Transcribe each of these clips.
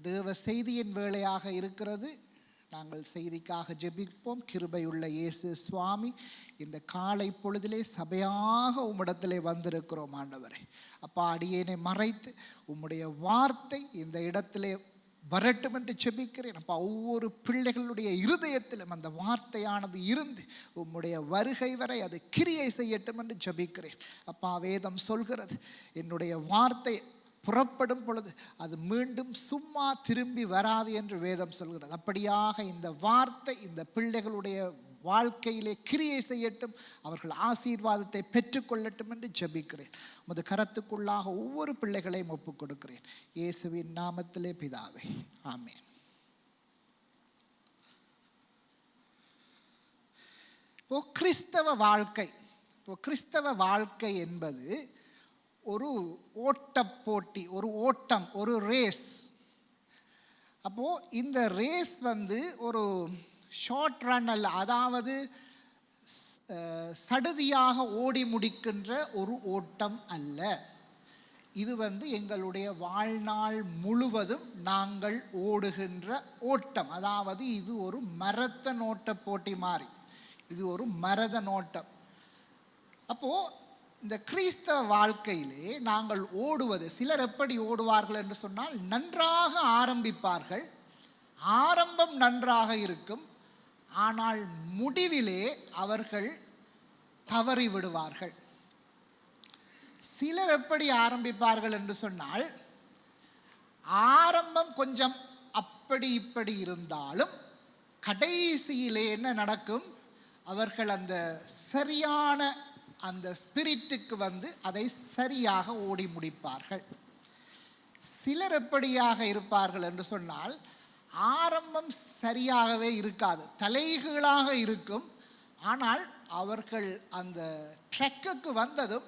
தேவ செய்தியின் வேளையாக இருக்கிறது. நாங்கள் செய்திக்காக ஜெபிப்போம். கிருபையுள்ள இயேசு சுவாமி, இந்த காலை பொழுதிலே சபையாக உம்மிடத்திலே வந்திருக்கிறோம் ஆண்டவரே. அப்பா, அடியேனை மறைத்து உம்முடைய வார்த்தை இந்த இடத்திலே வரட்டும் என்று ஜெபிக்கிறேன். அப்பா, ஒவ்வொரு பிள்ளைகளுடைய இருதயத்திலும் அந்த வார்த்தையானது இருந்து உம்முடைய வருகை வரை அது கிரியை செய்யட்டும் என்று ஜெபிக்கிறேன். அப்பா, வேதம் சொல்கிறது, என்னுடைய வார்த்தை புறப்படும் பொழுது அது மீண்டும் சும்மா திரும்பி வராது என்று வேதம் சொல்கிறது. அப்படியாக இந்த வார்த்தை இந்த பிள்ளைகளுடைய வாழ்க்கையிலே கிரியை செய்யட்டும், அவர்கள் ஆசீர்வாதத்தை பெற்றுக்கொள்ளட்டும் என்று ஜெபிக்கிறேன். உமது கரத்துக்குள்ளாக ஒவ்வொரு பிள்ளைகளையும் ஒப்புக் கொடுக்கிறேன். இயேசுவின் நாமத்திலே பிதாவே, ஆமென். இப்போ கிறிஸ்தவ வாழ்க்கை என்பது ஒரு ஓட்டப்போட்டி, ஒரு ஓட்டம், ஒரு ரேஸ். அப்போது இந்த ரேஸ் ஒரு ஷார்ட் ரன் அல்ல, அதாவது சடுதியாக ஓடி முடிக்கின்ற ஒரு ஓட்டம் அல்ல. இது எங்களுடைய வாழ்நாள் முழுவதும் நாங்கள் ஓடுகின்ற ஓட்டம். அதாவது இது ஒரு மரத்தன் ஓட்ட போட்டி மாதிரி, இது ஒரு மரதன் ஓட்டம். அப்போது இந்த கிறிஸ்தவ வாழ்க்கையிலே நாங்கள் ஓடுவது, சிலர் எப்படி ஓடுவார்கள் என்று சொன்னால், நன்றாக ஆரம்பிப்பார்கள், ஆரம்பம் நன்றாக இருக்கும், ஆனால் முடிவிலே அவர்கள் தவறி விடுவார்கள். சிலர் எப்படி ஆரம்பிப்பார்கள் என்று சொன்னால், ஆரம்பம் கொஞ்சம் அப்படி இப்படி இருந்தாலும் கடைசியிலே என்ன நடக்கும், அவர்கள் அந்த சரியான அந்த ஸ்பிரிட்டுக்கு அதை சரியாக ஓடி முடிப்பார்கள். சிலர் எப்படியாக இருப்பார்கள் என்று சொன்னால், ஆரம்பம் சரியாகவே இருக்காது, தலைகீழாக இருக்கும், ஆனால் அவர்கள் அந்த ட்ரெக்குக்கு வந்ததும்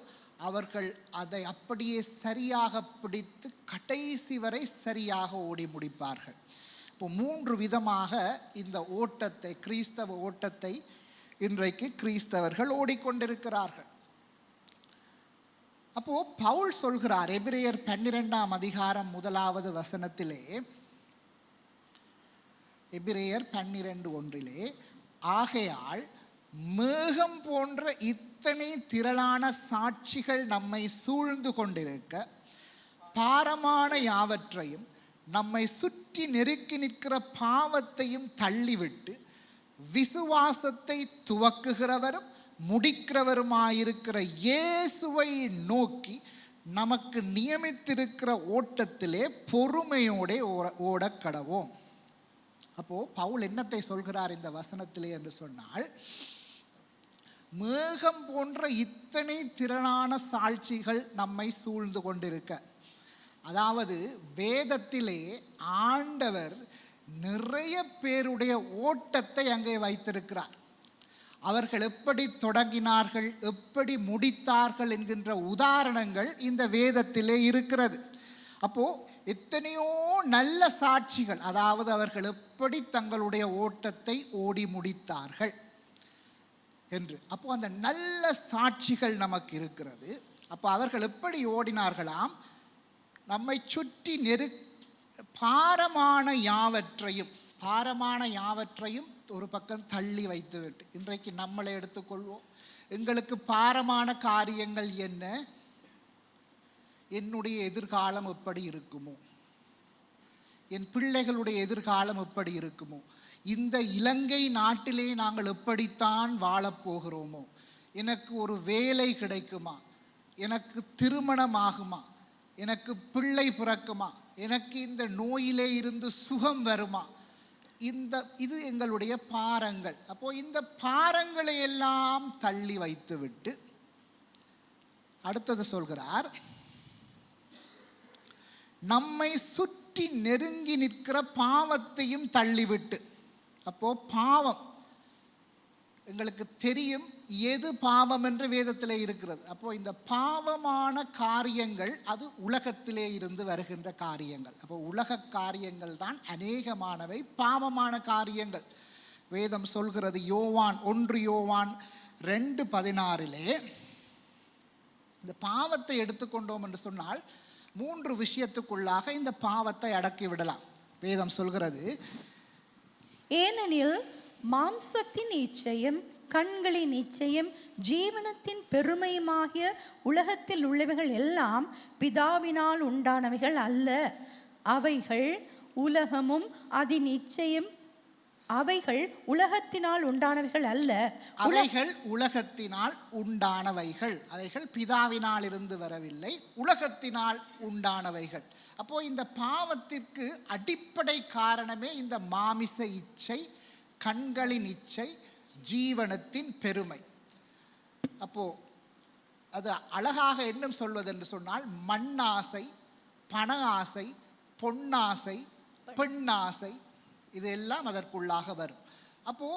அவர்கள் அதை அப்படியே சரியாக பிடித்து கடைசி வரை சரியாக ஓடி முடிப்பார்கள். இப்போ 3 விதமாக இந்த ஓட்டத்தை, கிறிஸ்தவ ஓட்டத்தை இன்றைக்கு கிறிஸ்தவர்கள் ஓடிக்கொண்டிருக்கிறார்கள். அப்போ பவுல் சொல்கிறார், எபிரேயர் 12ஆம் அதிகாரம் 1வது வசனத்திலே, எபிரேயர் 12:1, ஆகையால் மேகம் போன்ற இத்தனை திரளான சாட்சிகள் நம்மை சூழ்ந்து கொண்டிருக்க, பாரமான யாவற்றையும் நம்மை சுற்றி நெருக்கி நிற்கிற பாவத்தையும் தள்ளிவிட்டு விசுவாசத்தை துவக்குகிறவரும் முடிக்கிறவருமாயிருக்கிற இயேசுவை நோக்கி நமக்கு நியமித்திருக்கிற ஓட்டத்திலே பொறுமையோடு ஓடக் கடவோம். அப்போ பவுல் என்னத்தை சொல்கிறார் இந்த வசனத்திலே என்று சொன்னால், மேகம் போன்ற இத்தனை திரளான சாட்சிகள் நம்மை சூழ்ந்து கொண்டிருக்க, அதாவது வேதத்திலே ஆண்டவர் நிறைய பேருடைய ஓட்டத்தை அங்கே வைத்திருக்கிறார். அவர்கள் எப்படி தொடங்கினார்கள், எப்படி முடித்தார்கள் என்கின்ற உதாரணங்கள் இந்த வேதத்திலே இருக்கிறது. அப்போது எத்தனையோ நல்ல சாட்சிகள், அதாவது அவர்கள் எப்படி தங்களுடைய ஓட்டத்தை ஓடி முடித்தார்கள் என்று. அப்போ அந்த நல்ல சாட்சிகள் நமக்கு இருக்கிறது. அப்போ அவர்கள் எப்படி ஓடினார்களாம், நம்மை சுற்றி பாரமான யாவற்றையும் ஒரு பக்கம் தள்ளி வைத்துவிட்டு, இன்றைக்கு நம்மளை எடுத்துக்கொள்வோம். எங்களுக்கு பாரமான காரியங்கள் என்ன? என்னுடைய எதிர்காலம் எப்படி இருக்குமோ, என் பிள்ளைகளுடைய எதிர்காலம் எப்படி இருக்குமோ, இந்த இலங்கை நாட்டிலே நாங்கள் எப்படித்தான் வாழப்போகிறோமோ, எனக்கு ஒரு வேலை கிடைக்குமா, எனக்கு திருமணம் ஆகுமா, எனக்கு பிள்ளை பிறக்குமா, எனக்கு இந்த நோயிலே இருந்து சுகம் வருமா, இது எங்களுடைய பாரங்கள். அப்போ இந்த பாரங்களை எல்லாம் தள்ளி வைத்துவிட்டு அடுத்தது சொல்கிறார், நம்மை சுற்றி நெருங்கி நிற்கிற பாவத்தையும் தள்ளிவிட்டு. அப்போ பாவம் எங்களுக்கு தெரியும் எது பாவம் என்று வேதத்திலே இருக்கிறது. அப்போ இந்த பாவமான காரியங்கள் அது உலகத்திலே இருந்து வருகின்ற காரியங்கள். அப்போ உலக காரியங்கள் தான் அநேகமானவை பாவமான காரியங்கள். வேதம் சொல்கிறது, 1 யோவான் 2:16 இந்த பாவத்தை எடுத்துக்கொண்டோம் என்று சொன்னால் 3 விஷயத்துக்குள்ளாக இந்த பாவத்தை அடக்கி விடலாம். வேதம் சொல்கிறது, ஏனெனில் மாம்சத்தின் இச்சையும் கண்களின் இச்சையும் ஜீவனத்தின் பெருமையுமாகிய உலகத்தில் உள்ளவைகள் எல்லாம் பிதாவினால் உண்டானவைகள் அல்ல. அவைகள் உலகமும் அதன் இச்சையும் அவைகள் உலகத்தினால் உண்டானவைகள் அல்ல. அவைகள் உலகத்தினால் உண்டானவைகள், அவைகள் பிதாவினால் இருந்து வரவில்லை, உலகத்தினால் உண்டானவைகள். அப்போ இந்த பாவத்திற்கு அடிப்படை காரணமே இந்த மாமிச இச்சை, கண்களின் இச்சை, ஜீவனத்தின் பெருமை. அப்போ அது அழகாக என்ன சொல்வதென்று சொன்னால், மண்ணாசை, பண ஆசை, பொன்னாசை, பெண்ணாசை, இதெல்லாம் அதற்குள்ளாக வரும். அப்போ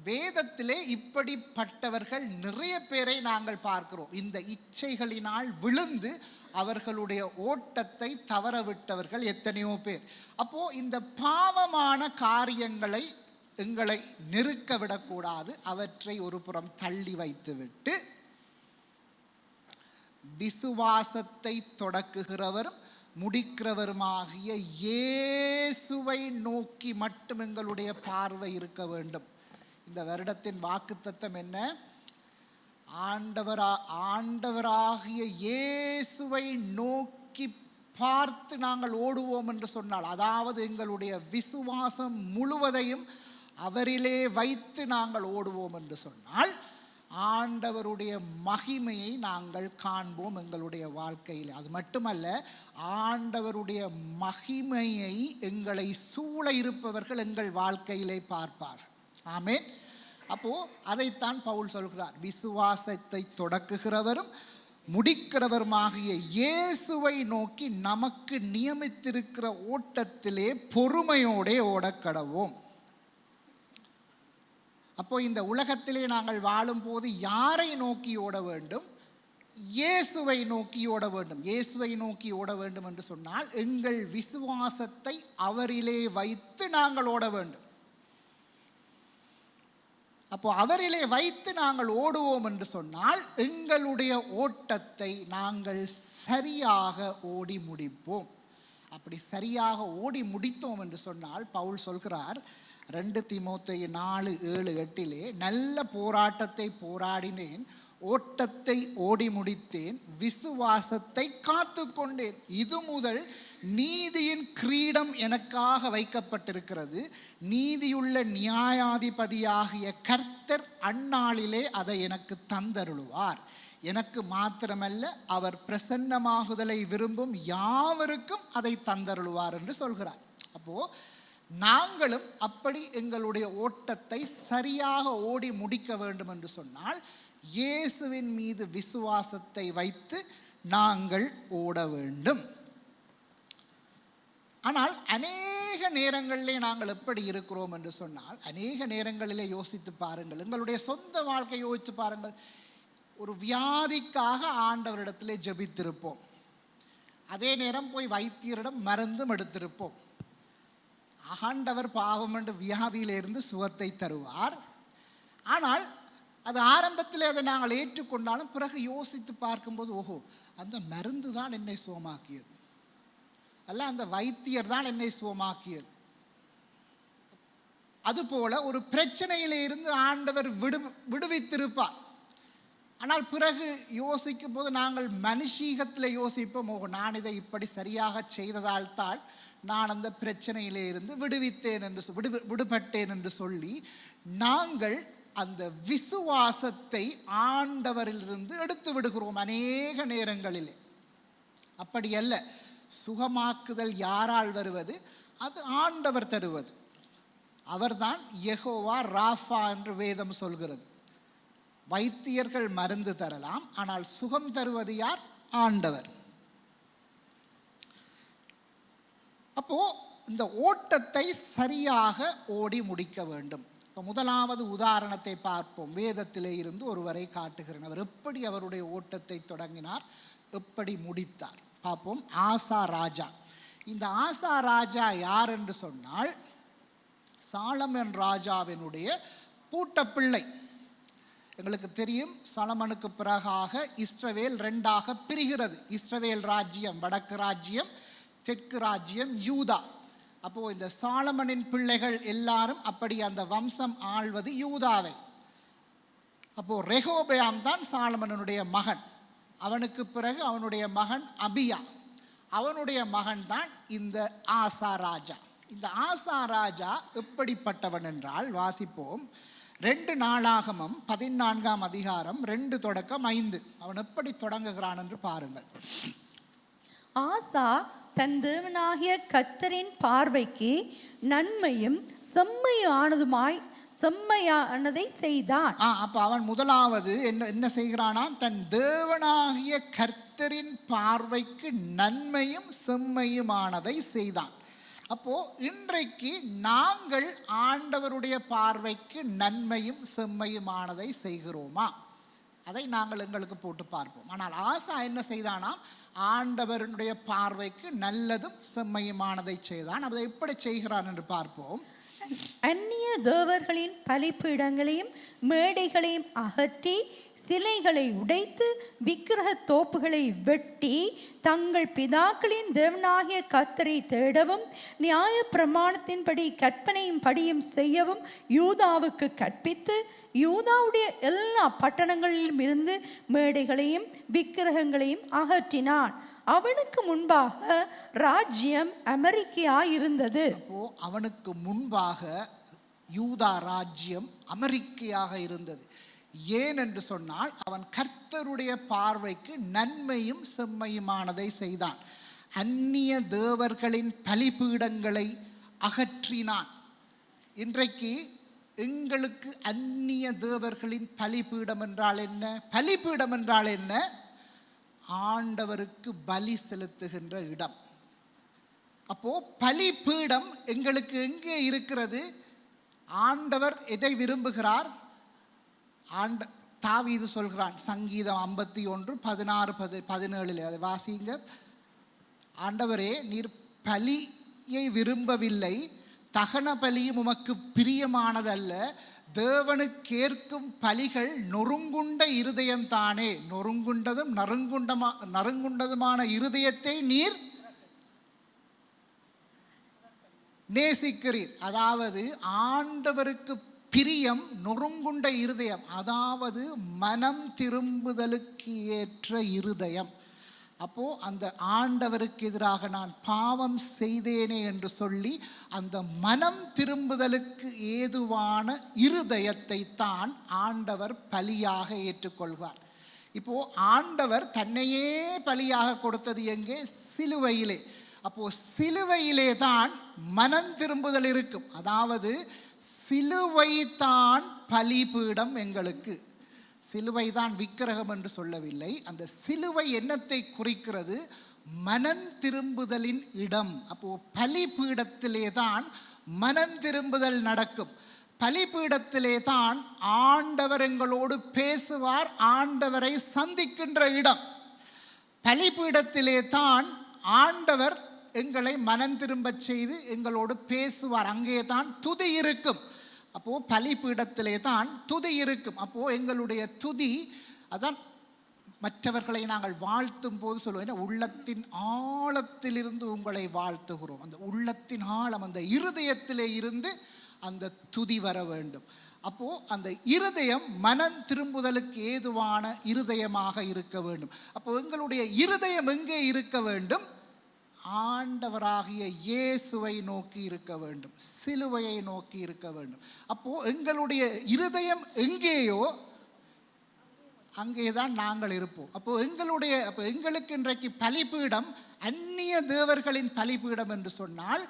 வேதத்திலே இப்படிப்பட்டவர்கள் நிறைய பேரை நாங்கள் பார்க்கிறோம். இந்த இச்சைகளினால் விழுந்து அவர்களுடைய ஓட்டத்தை தவறவிட்டவர்கள் எத்தனையோ பேர். அப்போ இந்த பாவமான காரியங்களை எங்களை நெருக்க விடக்கூடாது. அவற்றை ஒரு புறம் தள்ளி வைத்துவிட்டு விசுவாசத்தை தொடக்குகிறவரும் முடிக்கிறவருமாகிய இயேசுவை நோக்கி மட்டும் எங்களுடைய பார்வை இருக்க வேண்டும். இந்த வருடத்தின் வாக்குத்தத்தம் என்ன? ஆண்டவராகிய இயேசுவை நோக்கி பார்த்து நாங்கள் ஓடுவோம் என்று சொன்னால், அதாவது எங்களுடைய விசுவாசம் முழுவதையும் அவரிலே வைத்து நாங்கள் ஓடுவோம் என்று சொன்னால், ஆண்டவருடைய மகிமையை நாங்கள் காண்போம் எங்களுடைய வாழ்க்கையில். அது மட்டுமல்ல, ஆண்டவருடைய மகிமையை எங்களை சூழ இருப்பவர்கள் எங்கள் வாழ்க்கையிலே பார்ப்பார்கள். ஆமென். அப்போ அதைத்தான் பவுல் சொல்கிறார், விசுவாசத்தை தொடக்குகிறவரும் முடிக்கிறவருமாகிய இயேசுவை நோக்கி நமக்கு நியமித்திருக்கிற ஓட்டத்திலே பொறுமையோடே ஓடக்கடவோம். அப்போ இந்த உலகத்திலே நாங்கள் வாழும்போது யாரை நோக்கி ஓட வேண்டும்? இயேசுவை நோக்கி ஓட வேண்டும். இயேசுவை நோக்கி ஓட வேண்டும் என்று சொன்னால் எங்கள் விசுவாசத்தை அவரிலே வைத்து நாங்கள் ஓட வேண்டும். அப்போ அவரிலே வைத்து நாங்கள் ஓடுவோம் என்று சொன்னால் எங்களுடைய ஓட்டத்தை நாங்கள் சரியாக ஓடி முடிப்போம். அப்படி சரியாக ஓடி முடித்தோம் என்று சொன்னால் பவுல் சொல்கிறார், 2 தீமோத்தேயு 4:7-8 நல்ல போராட்டத்தை போராடினேன், ஓட்டத்தை ஓடி முடித்தேன், விசுவாசத்தை காத்து கொண்டேன். இது முதல் நீதியின் கிரீடம் எனக்காக வைக்கப்பட்டிருக்கிறது. நீதியுள்ள நியாயாதிபதியாகிய கர்த்தர் அந்நாளிலே அதை எனக்கு தந்தருளுவார். எனக்கு மாத்திரமல்ல, அவர் பிரசன்னமாகுதலை விரும்பும் யாவருக்கும் அதை தந்தருளுவார் என்று சொல்கிறார். அப்போ நாங்களும் அப்படி எங்களுடைய ஓட்டத்தை சரியாக ஓடி முடிக்க வேண்டும் என்று சொன்னால் இயேசுவின் மீது விசுவாசத்தை வைத்து நாங்கள் ஓட வேண்டும். ஆனால் அநேக நேரங்களிலே நாங்கள் எப்படி இருக்கிறோம் என்று சொன்னால், அநேக நேரங்களிலே யோசித்து பாருங்கள், எங்களுடைய சொந்த வாழ்க்கை யோசித்து பாருங்கள். ஒரு வியாதிக்காக ஆண்டவரிடத்திலே ஜெபித்திருப்போம், அதே நேரம் போய் வைத்தியரிடம் மருந்தும் எடுத்திருப்போம். ஆண்டவர் பாவம் என்று வியாதியிலிருந்து சுகத்தை தருவார். ஆனால் அது ஆரம்பத்தில் அதை நாங்கள் ஏற்றுக்கொண்டாலும் பிறகு யோசித்து பார்க்கும்போது, ஓஹோ, அந்த மருந்து தான் என்னை சுகமாக்கியது, அல்ல அந்த வைத்தியர் தான் என்னை சுகமாக்கியது. அதுபோல ஒரு பிரச்சனையிலே இருந்து ஆண்டவர் விடுவித்திருப்பார். ஆனால் பிறகு யோசிக்கும் போது நாங்கள் மனுஷீகத்தில் யோசிப்போம், ஓ, நான் இதை இப்படி சரியாக செய்ததால் தான் நான் அந்த பிரச்சனையிலே இருந்து விடுபட்டேன் என்று சொல்லி நாங்கள் அந்த விசுவாசத்தை ஆண்டவரிலிருந்து எடுத்து விடுகிறோம் அநேக நேரங்களிலே. அப்படி அல்ல. சுகமாக்குதல் யாரால் வருவது? அது ஆண்டவர் தருவது. அவர்தான் யெகோவா ராஃபா என்று வேதம் சொல்கிறது. வைத்தியர்கள் மருந்து தரலாம், ஆனால் சுகம் தருவது யார்? ஆண்டவர். அப்போ இந்த ஓட்டத்தை சரியாக ஓடி முடிக்க வேண்டும். இப்போ முதலாவது உதாரணத்தை பார்ப்போம். வேதத்திலே இருந்து ஒருவரை காட்டுகிறேன். அவர் எப்படி அவருடைய ஓட்டத்தை தொடங்கினார், எப்படி முடித்தார் பார்ப்போம். ஆசா ராஜா. இந்த ஆசா ராஜா யார் என்று சொன்னால் சாலமன் ராஜாவினுடைய பூட்டப்பிள்ளை. எங்களுக்கு தெரியும், சாலமனுக்கு பிறகாக இஸ்ரவேல் 2ஆக பிரிகிறது. இஸ்ரவேல் ராஜ்யம், வடக்கு ராஜ்யம், தெற்கு ராஜ்யம், யூதா. அப்போ இந்த சாலமனின் பிள்ளைகள் எல்லாரும் அப்படி அந்த வம்சம் ஆள்வது யூதாவை. அப்போ ரெகோபெயாம் தான் சாலமனுடைய மகன். அவனுக்கு பிறகு அவனுடைய மகன் அபியா, அவனுடைய மகன் தான் இந்த ஆசா ராஜா. இந்த ஆசா ராஜா எப்படிப்பட்டவன் என்றால் வாசிப்போம். 2 நாளாகமம் 14ஆம் அதிகாரம் 2 தொடக்கம் 5. அவன் எப்படி தொடங்குகிறான் என்று பாருங்கள். ஆசா தன் தேவனாகிய கர்த்தரின் பார்வைக்கு நன்மையும் செம்மையானதை செய்தான். அப்ப அவன் முதலாவது என்ன செய்கிறானா? தன் தேவனாகிய கர்த்தரின் பார்வைக்கு நன்மையும் செம்மையுமானதை செய்தான். அப்போ இன்றைக்கு நாங்கள் ஆண்டவருடைய பார்வைக்கு நன்மையும் செம்மையுமானதை செய்கிறோமா? அதை நாங்கள் எங்களுக்கு போட்டு பார்ப்போம். ஆனால் ஆசா என்ன செய்தானாம்? ஆண்டவருடைய பார்வைக்கு நல்லதும் செம்மையுமானதை செய்தான். அதை எப்படி செய்கிறான் என்று பார்ப்போம். அந்நிய தேவர்களின் பலிபீடங்களையும் மேடைகளையும் அகற்றி சிலைகளை உடைத்து விக்கிரக தோப்புகளை வெட்டி தங்கள் பிதாக்களின் தேவனாகிய கர்த்தரை தேடவும் நியாய பிரமாணத்தின்படி கற்பனையும் படியும் செய்யவும் யூதாவுக்கு கற்பித்து யூதாவுடைய எல்லா பட்டணங்களிலும் இருந்து மேடைகளையும் விக்கிரகங்களையும் அகற்றினான். அவனுக்கு முன்பாக ராஜ்யம் அமெரிக்கையாயிருந்தது. அப்போ அவனுக்கு முன்பாக யூதா ராஜ்யம் அமெரிக்கையாக இருந்தது. ஏன் என்று சொன்னால் அவன் கர்த்தருடைய பார்வைக்கு நன்மையும் செம்மையுமானதை செய்தான். அந்நிய தேவர்களின் பலிபீடங்களை அகற்றினான். இன்றைக்கு எங்களுக்கு அந்நிய தேவர்களின் பலிபீடம் என்றால் என்ன? பலிபீடம் என்றால் என்ன? ஆண்டவருக்கு பலி செலுத்துகின்ற இடம். அப்போ பலிபீடம் எங்களுக்கு எங்கே இருக்கிறது? ஆண்டவர் எதை விரும்புகிறார்? தாவீது சொல்கிறான், சங்கீதம் 51:16-17 அதை வாசிங்க. ஆண்டவரே, நீர் பலியை விரும்பவில்லை, தகன பலியும் உமக்கு பிரியமானதல்ல. தேவனுக்கேற்கும் பலிகள் நொறுங்குண்ட இருதயம் தானே. நொறுங்குண்டதும் நறுங்குண்டதுமான இருதயத்தை நீர் நேசிக்கிறீர். அதாவது ஆண்டவருக்கு பிரியம் நொறுங்குண்ட இருதயம், அதாவது மனம் திரும்புதலுக்கு ஏற்ற இருதயம். அப்போ அந்த ஆண்டவருக்கு எதிராக நான் பாவம் செய்தேனே என்று சொல்லி அந்த மனம் திரும்புதலுக்கு ஏதுவான இருதயத்தை தான் ஆண்டவர் பலியாக ஏற்றுக்கொள்வார். இப்போ ஆண்டவர் தன்னையே பலியாக கொடுத்தது எங்கே? சிலுவையிலே. அப்போ சிலுவையிலே தான் மனம் திரும்புதல் இருக்கும். அதாவது சிலுவை தான் பலிபீடம் எங்களுக்கு. சிலுவை தான் விக்கிரகம் என்று சொல்லவில்லை. அந்த சிலுவை என்னத்தை குறிக்கிறது? மனம் திரும்புதலின் இடம். அப்போ பலிபீடத்திலே தான் மனம் திரும்புதல் நடக்கும். பலிபீடத்திலே தான் ஆண்டவர் எங்களோடு பேசுவார், ஆண்டவரை சந்திக்கின்ற இடம். பலிபீடத்திலே தான் ஆண்டவர் எங்களை மனம் திரும்ப செய்து எங்களோடு பேசுவார். அங்கே தான் துதி இருக்கும். அப்போது பலிபீடத்திலே தான் துதி இருக்கும். அப்போது எங்களுடைய துதி, அதான் மற்றவர்களை நாங்கள் வாழ்த்தும் போது சொல்லுவோம், உள்ளத்தின் ஆழத்திலிருந்து உங்களை வாழ்த்துகிறோம். அந்த உள்ளத்தின் ஆழம், அந்த இருதயத்திலே இருந்து அந்த துதி வர வேண்டும். அப்போது அந்த இருதயம் மனம் திரும்புதலுக்கு ஏதுவான இருதயமாக இருக்க வேண்டும். அப்போது எங்களுடைய இருதயம் எங்கே இருக்க வேண்டும்? ஆண்டவராகிய இயேசுவை நோக்கி இருக்க வேண்டும், சிலுவையை நோக்கி இருக்க வேண்டும். அப்போ எங்களுடைய இருதயம் எங்கேயோ அங்கேதான் நாங்கள் இருப்போம். அப்போ எங்களுக்கு இன்றைக்கு பலிபீடம் அந்நிய தேவர்களின் பலிபீடம் என்று சொன்னால்,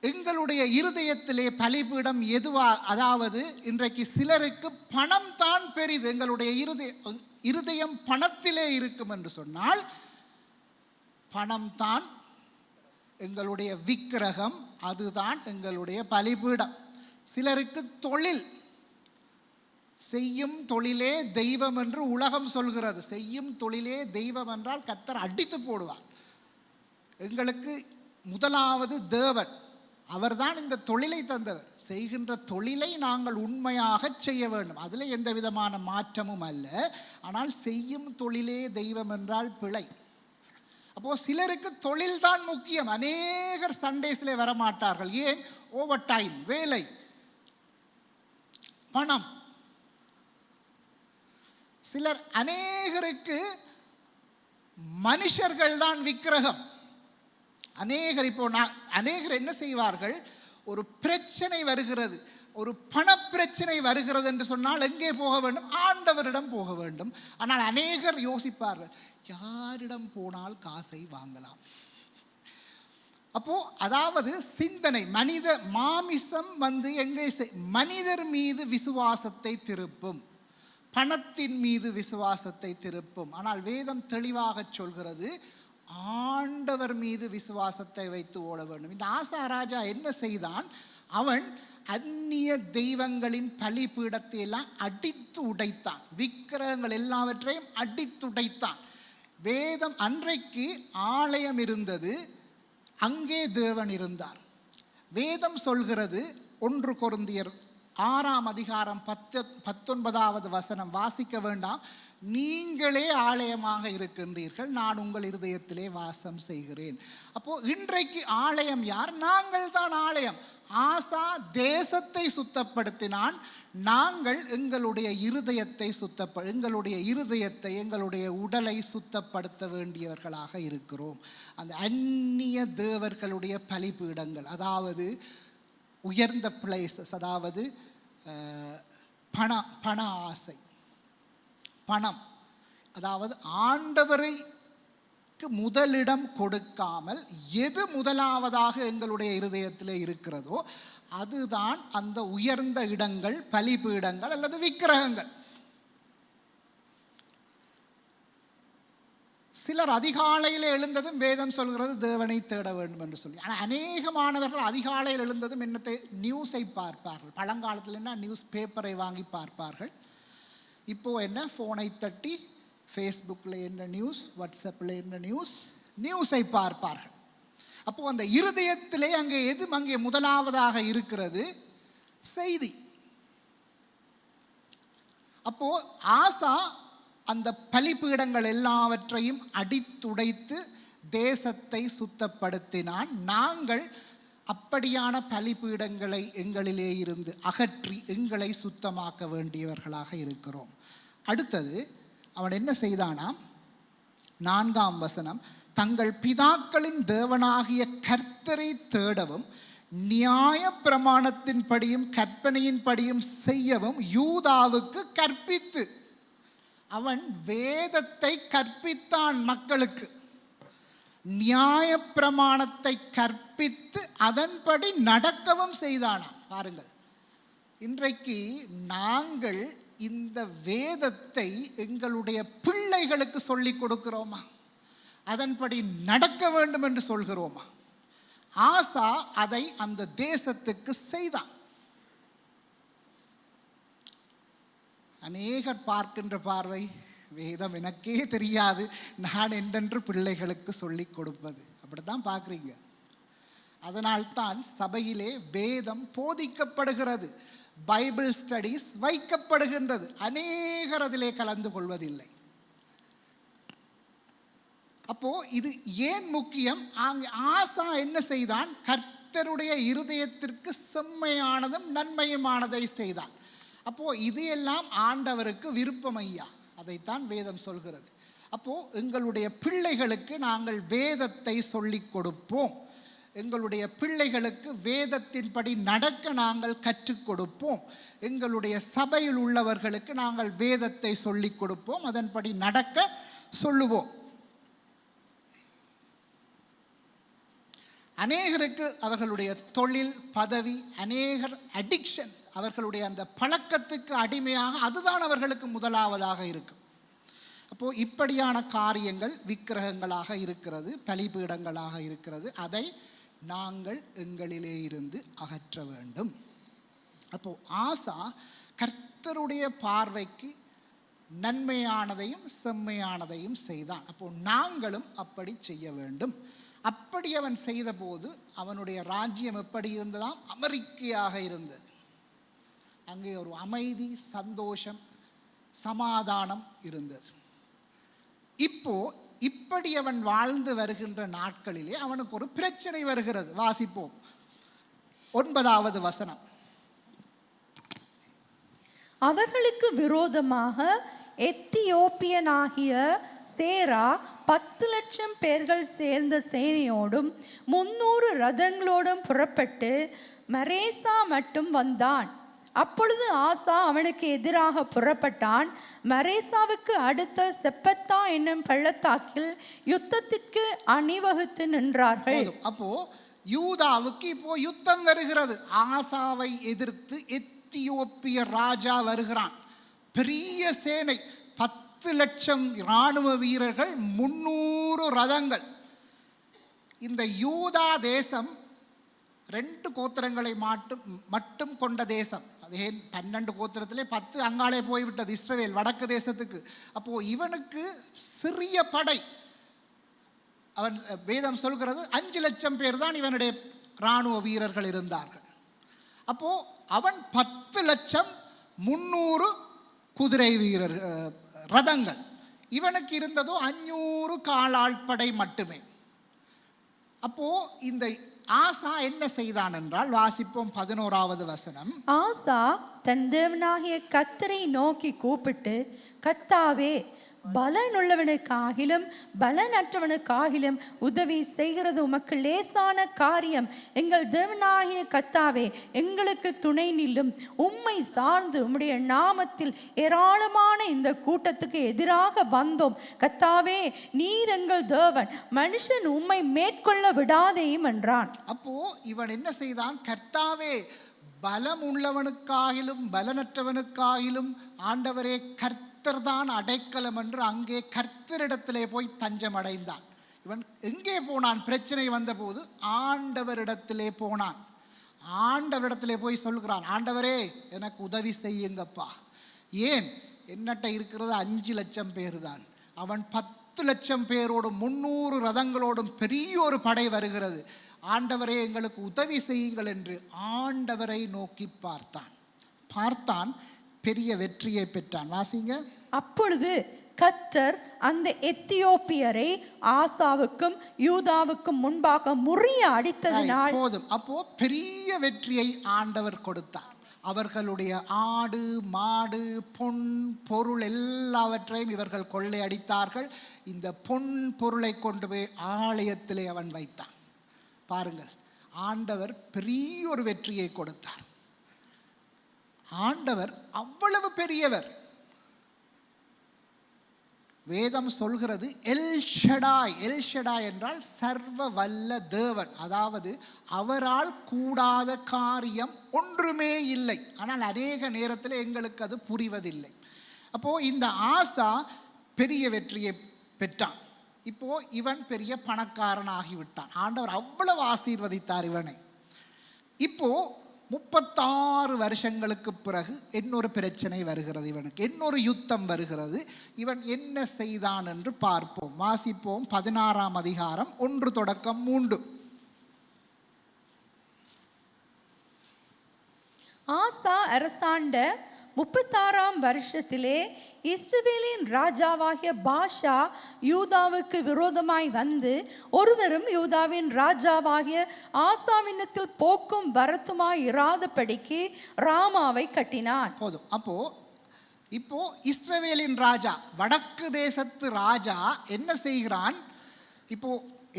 எங்களுடைய இருதயத்திலே பலிபீடம் எதுவா? அதாவது இன்றைக்கு சிலருக்கு பணம் தான் பெரிது. எங்களுடைய இருதயம் பணத்திலே இருக்கும் என்று சொன்னால், பணம் தான் எங்களுடைய விக்கிரகம், அதுதான் எங்களுடைய பலிபீடம். சிலருக்கு தொழில், செய்யும் தொழிலே தெய்வம் என்று உலகம் சொல்கிறது. செய்யும் தொழிலே தெய்வம் என்றால் கர்த்தர் அடித்து போடுவார். எங்களுக்கு முதலாவது தேவன், அவர்தான் இந்த தொழிலை தந்தவர். செய்கின்ற தொழிலை நாங்கள் உண்மையாக செய்ய வேண்டும், அதில் எந்த விதமான மாற்றமும் அல்ல. ஆனால் செய்யும் தொழிலே தெய்வம் என்றால் பிழை. அப்போ சிலருக்கு தொழில் தான் முக்கியம். அநேகர் சண்டேஸ்ல வரமாட்டார்கள். ஏன்? ஓவர் டைம், வேலை, பணம். சிலர் அநேகருக்கு மனுஷர்கள் தான் விக்கிரகம். அநேகர் என்ன செய்வார்கள்? ஒரு பிரச்சனை வருகிறது, ஒரு பணப்பிரச்சனை வருகிறது என்று சொன்னால் எங்கே போக வேண்டும்? ஆண்டவரிடம் போக வேண்டும். ஆனால் அநேகர் யோசிப்பார்கள், யாரிடம் போனால் காசை வாங்கலாம். அப்போ அதாவது சிந்தனை, மனித மாமிசம் எங்கே மனிதர் மீது விசுவாசத்தை திருப்பும், பணத்தின் மீது விசுவாசத்தை திருப்பும். ஆனால் வேதம் தெளிவாக சொல்கிறது, ஆண்டவர் மீது விசுவாசத்தை வைத்து ஓட வேண்டும். இந்த ஆசா ராஜா என்ன செய்தான்? அவன் அந்நிய தெய்வங்களின் பலிபீடத்தை எல்லாம் அடித்து உடைத்தான். விக்கிரகங்கள் எல்லாவற்றையும் அடித்து உடைத்தான். வேதம், அன்றைக்கு ஆலயம் இருந்தது, அங்கே தேவன் இருந்தார். வேதம் சொல்கிறது, 1 கொரிந்தியர் 6ஆம் அதிகாரம் 19வது வசனம், வாசிக்க வேண்டாம். நீங்களே ஆலயமாக இருக்கின்றீர்கள், நான் உங்கள் இருதயத்திலே வாசம் செய்கிறேன். அப்போ இன்றைக்கு ஆலயம் யார்? நாங்கள் தான் ஆலயம். ஆசா தேசத்தை சுத்தப்படுத்தினான். நாங்கள் எங்களுடைய இருதயத்தை எங்களுடைய உடலை சுத்தப்படுத்த வேண்டியவர்களாக இருக்கிறோம். அந்த அந்நிய தேவர்களுடைய பலிபீடங்கள், அதாவது உயர்ந்த பிளேசஸ், அதாவது பண ஆசை, பணம், அதாவது ஆண்டவருக்கு முதலிடம் கொடுக்காமல் எது முதலாவதாக எங்களுடைய இருதயத்தில் இருக்கிறதோ அதுதான் அந்த உயர்ந்த இடங்கள், பலிபீடங்கள் அல்லது விக்கிரகங்கள். சிலர் அதிகாலையில் எழுந்ததும் வேதம் சொல்கிறது தேவனை தேட வேண்டும் என்று சொல்லி. ஆனால் அநேகமானவர்கள் அதிகாலையில் எழுந்ததும் என்னத்தை? நியூஸை பார்ப்பார்கள். பழங்காலத்தில் என்ன? நியூஸ் பேப்பரை வாங்கி பார்ப்பார்கள். இப்போது என்ன? ஃபோனை தட்டி ஃபேஸ்புக்கில் என்ன நியூஸ், வாட்ஸ்அப்பில் என்ன நியூஸை பார்ப்பார்கள். அப்போது அந்த இருதயத்திலே அங்கே முதலாவதாக இருக்கிறது செய்தி. அப்போது ஆசா அந்த பலிபீடங்கள் எல்லாவற்றையும் அடித்துடைத்து தேசத்தை சுத்தப்படுத்தினான். நாங்கள் அப்படியான பலிபீடங்களை எங்களிலே இருந்து அகற்றி எங்களை சுத்தமாக்க வேண்டியவர்களாக இருக்கிறோம். அடுத்தது அவன் என்ன செய்தானாம்? 4ஆம் வசனம், தங்கள் பிதாக்களின் தேவனாகிய கர்த்தரை தேடவும் நியாய பிரமாணத்தின்படியும் கற்பனையின்படியும் செய்யவும் யூதாவுக்கு கற்பித்து. அவன் வேதத்தை கற்பித்தான் மக்களுக்கு, நியாய பிரமாணத்தை கற்பித்து அதன்படி நடக்கவும் செய்தானாம். பாருங்கள், இன்றைக்கு நாங்கள் இந்த வேதத்தை எங்களுடைய பிள்ளைகளுக்கு சொல்லிக் கொடுக்கிறோமா? அதன்படி நடக்க வேண்டும் என்று சொல்கிறோமா? ஆசா அதை அந்த தேசத்துக்கு செய்தான். அநேகர் பார்க்கின்ற பார்வை, வேதம் எனக்கே தெரியாது, நான் என்றென்று பிள்ளைகளுக்கு சொல்லி கொடுப்பது, அப்படித்தான் பார்க்குறீங்க. அதனால்தான் சபையிலே வேதம் போதிக்கப்படுகிறது, பைபிள் ஸ்டடீஸ் வைக்கப்படுகின்றது. அநேகர் அதிலே கலந்து கொள்வதில்லை. அப்போ இது ஏன் முக்கியம்? ஆசா என்ன செய்தான்? கர்த்தருடைய இருதயத்திற்கு செம்மையானதும் நன்மையுமானதை செய்தான். அப்போ இது எல்லாம் ஆண்டவருக்கு விருப்பம் ஐயா, அதைத்தான் வேதம் சொல்கிறது. அப்போ எங்களுடைய பிள்ளைகளுக்கு நாங்கள் வேதத்தை சொல்லிக் கொடுப்போம். எங்களுடைய பிள்ளைகளுக்கு வேதத்தின்படி நடக்க நாங்கள் கற்றுக் கொடுப்போம். எங்களுடைய சபையில் உள்ளவர்களுக்கு நாங்கள் வேதத்தை சொல்லிக் கொடுப்போம், அதன்படி நடக்க சொல்லுவோம். அநேகருக்கு அவர்களுடைய தொழில், பதவி, அநேகர் அடிக்ஷன்ஸ், அவர்களுடைய அந்த பழக்கத்துக்கு அடிமையாக அதுதான் அவர்களுக்கு முதலாவதாக இருக்கும். அப்போது இப்படியான காரியங்கள் விக்கிரகங்களாக இருக்கிறது, பலிபீடங்களாக இருக்கிறது. அதை நாங்கள் எங்களிலே இருந்து அகற்ற வேண்டும். அப்போது ஆசா கர்த்தருடைய பார்வைக்கு நன்மையானதையும் செம்மையானதையும் செய்தான். அப்போது நாங்களும் அப்படி செய்ய வேண்டும். அப்படி அவன் செய்தபோது அவனுடைய ராஜ்யம் எப்படி இருந்ததாம்? அமெரிக்கையாக இருந்தது. அங்கே ஒரு அமைதி, சந்தோஷம், சமாதானம் இருந்தது. இப்போ இப்படி அவன் வாழ்ந்து வருகின்ற நாட்களிலே அவனுக்கு ஒரு பிரச்சனை வருகிறது. வாசிப்போம் 9வது வசனம். அவர்களுக்கு விரோதமாக எத்தியோப்பியனாகிய சேரா 10 லட்சம் பேர்கள் சேர்ந்த சேனையோடும் 300 ரதங்களோடும் புறப்பட்டு மரேசா மட்டும் வந்தான். அப்பொழுது ஆசா அவனுக்கு எதிராக புறப்பட்டான். மரேசாவுக்கு அடுத்த செப்பத்தா என்னும் பள்ளத்தாக்கில் யுத்தத்திற்கு அணிவகுத்து நின்றார்கள். அப்போ யூதாவுக்கு இப்போ யுத்தம் வருகிறது. ஆசாவை எதிர்த்து எத்தியோப்பிய ராஜா வருகிறான். பெரிய சேனை, 10 லட்சம் இராணுவ வீரர்கள், 300 ரதங்கள். இந்த யூதா தேசம் 2 கோத்திரங்களை மட்டும் கொண்ட தேசம். அதே 12 கோத்திரத்திலே 10 அங்காலே போய்விட்டது, இஸ்ரவேல் வடக்கு தேசத்துக்கு. அப்போ இவனுக்கு சிறிய படை. அவன் வேதம் சொல்கிறது 5 லட்சம் பேர் தான் இவனுடைய இராணுவ வீரர்கள் இருந்தார்கள். அப்போ அவன் 10 லட்சம் 300 குதிரை வீரர் ரதங்கள். இவனுக்கு இருந்ததோ 500 காலாள் படை மட்டுமே. அப்போ இந்த ஆசா என்ன செய்தான் என்றால், வாசிப்போம் 11வது வசனம். ஆசா தன் தேவனாகிய கர்த்தரை நோக்கி கூப்பிட்டு, கர்த்தாவே, பலனுள்ளவனுக்காகிலும் பலனற்றவனுக்காகிலும் உதவி செய்கிறது உமக்கு லேசான காரியம். எங்கள் தேவனாகிய கர்த்தாவே, எங்களுக்கு துணை நில்லும். உம்மை சார்ந்து உம்முடைய நாமத்தில் ஏராளமான இந்த கூட்டத்துக்கு எதிராக வந்தோம். கர்த்தாவே, நீர் எங்கள் தேவன், மனுஷன் உம்மை மேற்கொள்ள விடாதேயும் என்றான். அப்போ இவன் என்ன செய்தான்? கர்த்தாவே, பலம் உள்ளவனுக்காகிலும் பலனற்றவனுக்காகிலும் ஆண்டவரே கர்த்தர் தான் அடைக்கலம் என்று அங்கே கர்த்தரிடத்திலே போய் தஞ்சம் அடைந்தான். இவன் எங்கே போனான்? பிரச்சனை வந்தபோது ஆண்டவரிடத்திலே போனான். ஆண்டவரிடத்திலே போய் சொல்கிறான், ஆண்டவரே எனக்கு உதவி செய்யுங்கப்பா. ஏன்? என்னட்ட இருக்கிறது 5 லட்சம் பேர் தான். அவன் 10 லட்சம் பேரோடும் 300 ரதங்களோடும் பெரிய ஒரு படை வருகிறது. ஆண்டவரே எங்களுக்கு உதவி செய்யுங்கள் என்று ஆண்டவரை நோக்கி பார்த்தான். பெரிய வெற்றியை பெற்றான். வாசிங்க. அப்பொழுது கர்த்தர் அந்த எத்தியோப்பியரை ஆசாவுக்கும் யூதாவுக்கும் முன்பாக முறிய அடித்ததினால் போதும். அப்போ பெரிய வெற்றியை ஆண்டவர் கொடுத்தார். அவர்களுடைய ஆடு மாடு பொன் பொருள் எல்லாவற்றையும் இவர்கள் கொள்ளையடித்தார்கள். இந்த பொன் பொருளை கொண்டு போய் ஆலயத்திலே அவன் வைத்தான். பாருங்கள், ஆண்டவர் பெரிய ஒரு வெற்றியை கொடுத்தார். ஆண்டவர் அவ்வளவு பெரியவர். வேதம் சொல்கிறது எல்ஷடாய். எல்ஷடாய் என்றால் சர்வ வல்ல தேவன். அதாவது அவரால் கூடாத காரியம் ஒன்றுமே இல்லை. ஆனால் அநேக நேரத்தில் எங்களுக்கு அது புரிவதில்லை. அப்போ இந்த ஆசா பெரிய வெற்றியை பெற்றான். இப்போ இவன் பெரிய பணக்காரன் ஆகிவிட்டான். ஆண்டவர் அவ்வளவு ஆசீர்வதித்தார் இவனை. இப்போ 36 வருஷங்களுக்கு பிறகு இன்னொரு பிரச்சனை வருகிறது இவனுக்கு. இன்னொரு யுத்தம் வருகிறது. இவன் என்ன செய்தான் என்று பார்ப்போம். வாசிப்போம் 16ஆம் அதிகாரம் 1 தொடக்கம் 3. ஆசா அரசாண்ட 36ஆம் வருஷத்திலே இஸ்ரவேலின் ராஜாவாகிய பாஷா யூதாவுக்கு விரோதமாய் வந்து ஒருவரும் யூதாவின் ராஜாவாகிய ஆசாவினத்தில் போக்கும் வரத்துமாய் இராதபடிக்கு ராமாவை கட்டினான். போதும். இப்போ இஸ்ரவேலின் ராஜா, வடக்கு தேசத்து ராஜா என்ன செய்கிறான்? இப்போ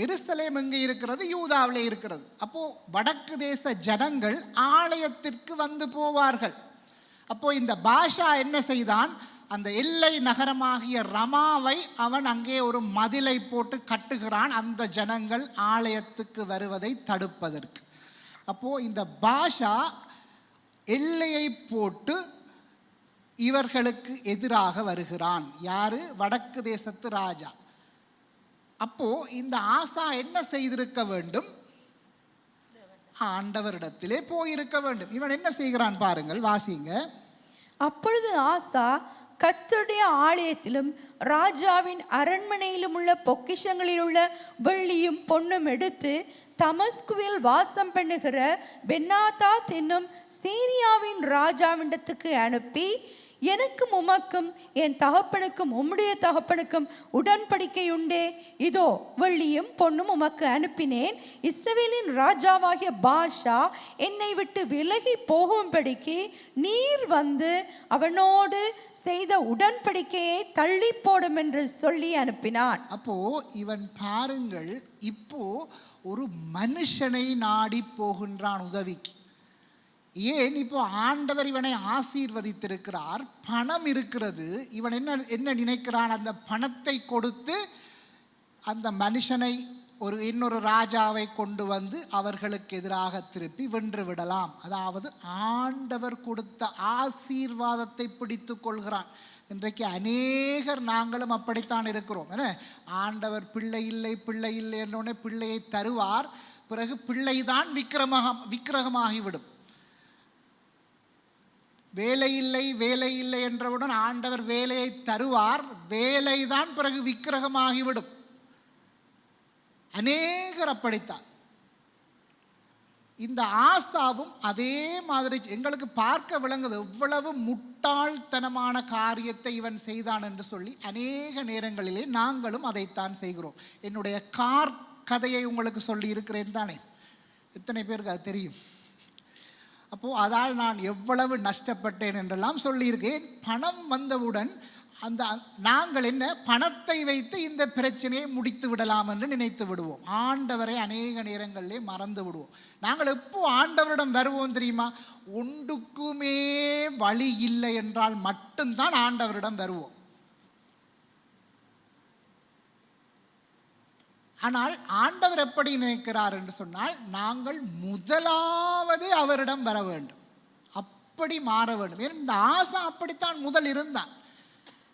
எருசலேம் எங்கே இருக்கிறது? யூதாவிலே இருக்கிறது. அப்போ வடக்கு தேச ஜனங்கள் ஆலயத்திற்கு வந்து போவார்கள். அப்போ இந்த பாஷா என்ன செய்தான்? அந்த எல்லை நகரமாகிய ரமாவை அவன் அங்கே ஒரு மதிலை போட்டு கட்டுகிறான், அந்த ஜனங்கள் ஆலயத்துக்கு வருவதை தடுப்பதற்கு. அப்போ இந்த பாஷா எல்லையை போட்டு இவர்களுக்கு எதிராக வருகிறான். யாரு? வடக்கு தேசத்து ராஜா. அப்போ இந்த ஆசா என்ன செய்திருக்க வேண்டும்? ஆண்டவரிடத்திலே போயிருக்க வேண்டும். இவன் என்ன செய்கிறான் பாருங்கள், வாசிங்க. அப்பொழுது ஆசா கர்த்தருடைய ஆலயத்திலும் ராஜாவின் அரண்மனையிலும் உள்ள பொக்கிஷங்களில் உள்ள வெள்ளியும் பொன்னும் எடுத்து தமஸ்குவில் வாசம் பண்ணுகிற பென்னாதாத் என்னும் சீரியாவின் ராஜாவிடத்துக்கு அனுப்பி, எனக்கும் உமக்கும் என் தகப்பனுக்கும் உம்முடைய தகப்பனுக்கும் உடன்படிக்கை உண்டே. இதோ வெள்ளியும் பொன்னும் உமக்கு அனுப்பினேன். இஸ்ரவேலின் ராஜாவாகிய பாஷா என்னை விட்டு விலகி போகும்படிக்கு நீர் வந்து அவனோடு செய்த உடன்படிக்கையை தள்ளி போடும் என்று சொல்லி அனுப்பினான். அப்போ இவன் பாருங்கள், இப்போ ஒரு மனுஷனை நாடி போகின்றான் உதவிக்கு. ஏன்? இப்போ ஆண்டவர் இவனை ஆசீர்வதித்திருக்கிறார், பணம் இருக்கிறது. இவன் என்ன நினைக்கிறான்? அந்த பணத்தை கொடுத்து அந்த மனுஷனை இன்னொரு ராஜாவை கொண்டு வந்து அவர்களுக்கு எதிராக திருப்பி வென்று விடலாம். அதாவது ஆண்டவர் கொடுத்த ஆசீர்வாதத்தை பிடித்து கொள்கிறான். இன்றைக்கு அநேகர் நாங்களும் அப்படித்தான் இருக்கிறோம். என்ன, ஆண்டவர் பிள்ளை இல்லை என்றோடனே பிள்ளையை தருவார், பிறகு பிள்ளைதான் விக்கிரகமாகிவிடும். வேலை இல்லை என்றவுடன் ஆண்டவர் வேலையை தருவார், வேலைதான் பிறகு விக்கிரகமாகிவிடும். அநேகர் அப்படித்தான். இந்த ஆசாவும் அதே மாதிரி எங்களுக்கு பார்க்க விளங்குது எவ்வளவு முட்டாள்தனமான காரியத்தை இவன் செய்தான் என்று சொல்லி. அநேக நேரங்களிலே நாங்களும் அதைத்தான் செய்கிறோம். என்னுடைய கார் கதையை உங்களுக்கு சொல்லி இருக்கிறேன் தானே, எத்தனை பேருக்கு அது தெரியும்? அப்போது அதால் நான் எவ்வளவு நஷ்டப்பட்டேன் என்றெல்லாம் சொல்லியிருக்கேன். பணம் வந்தவுடன் நாங்கள் என்ன பணத்தை வைத்து இந்த பிரச்சனையை முடித்து விடலாம் என்று நினைத்து விடுவோம். ஆண்டவரை அநேக நேரங்களிலே மறந்து விடுவோம். நாங்கள் எப்போ ஆண்டவரிடம் வருவோம் தெரியுமா? ஒன்றுக்குமே வழி இல்லை என்றால் மட்டும்தான் ஆண்டவரிடம் வருவோம். ஆனால் ஆண்டவர் எப்படி நினைக்கிறார் என்று சொன்னால், நாங்கள் முதலாவது அவரிடம் வர வேண்டும், அப்படி மாற வேண்டும். ஏன்? இந்த ஆசை அப்படித்தான் முதல் இருந்தான்.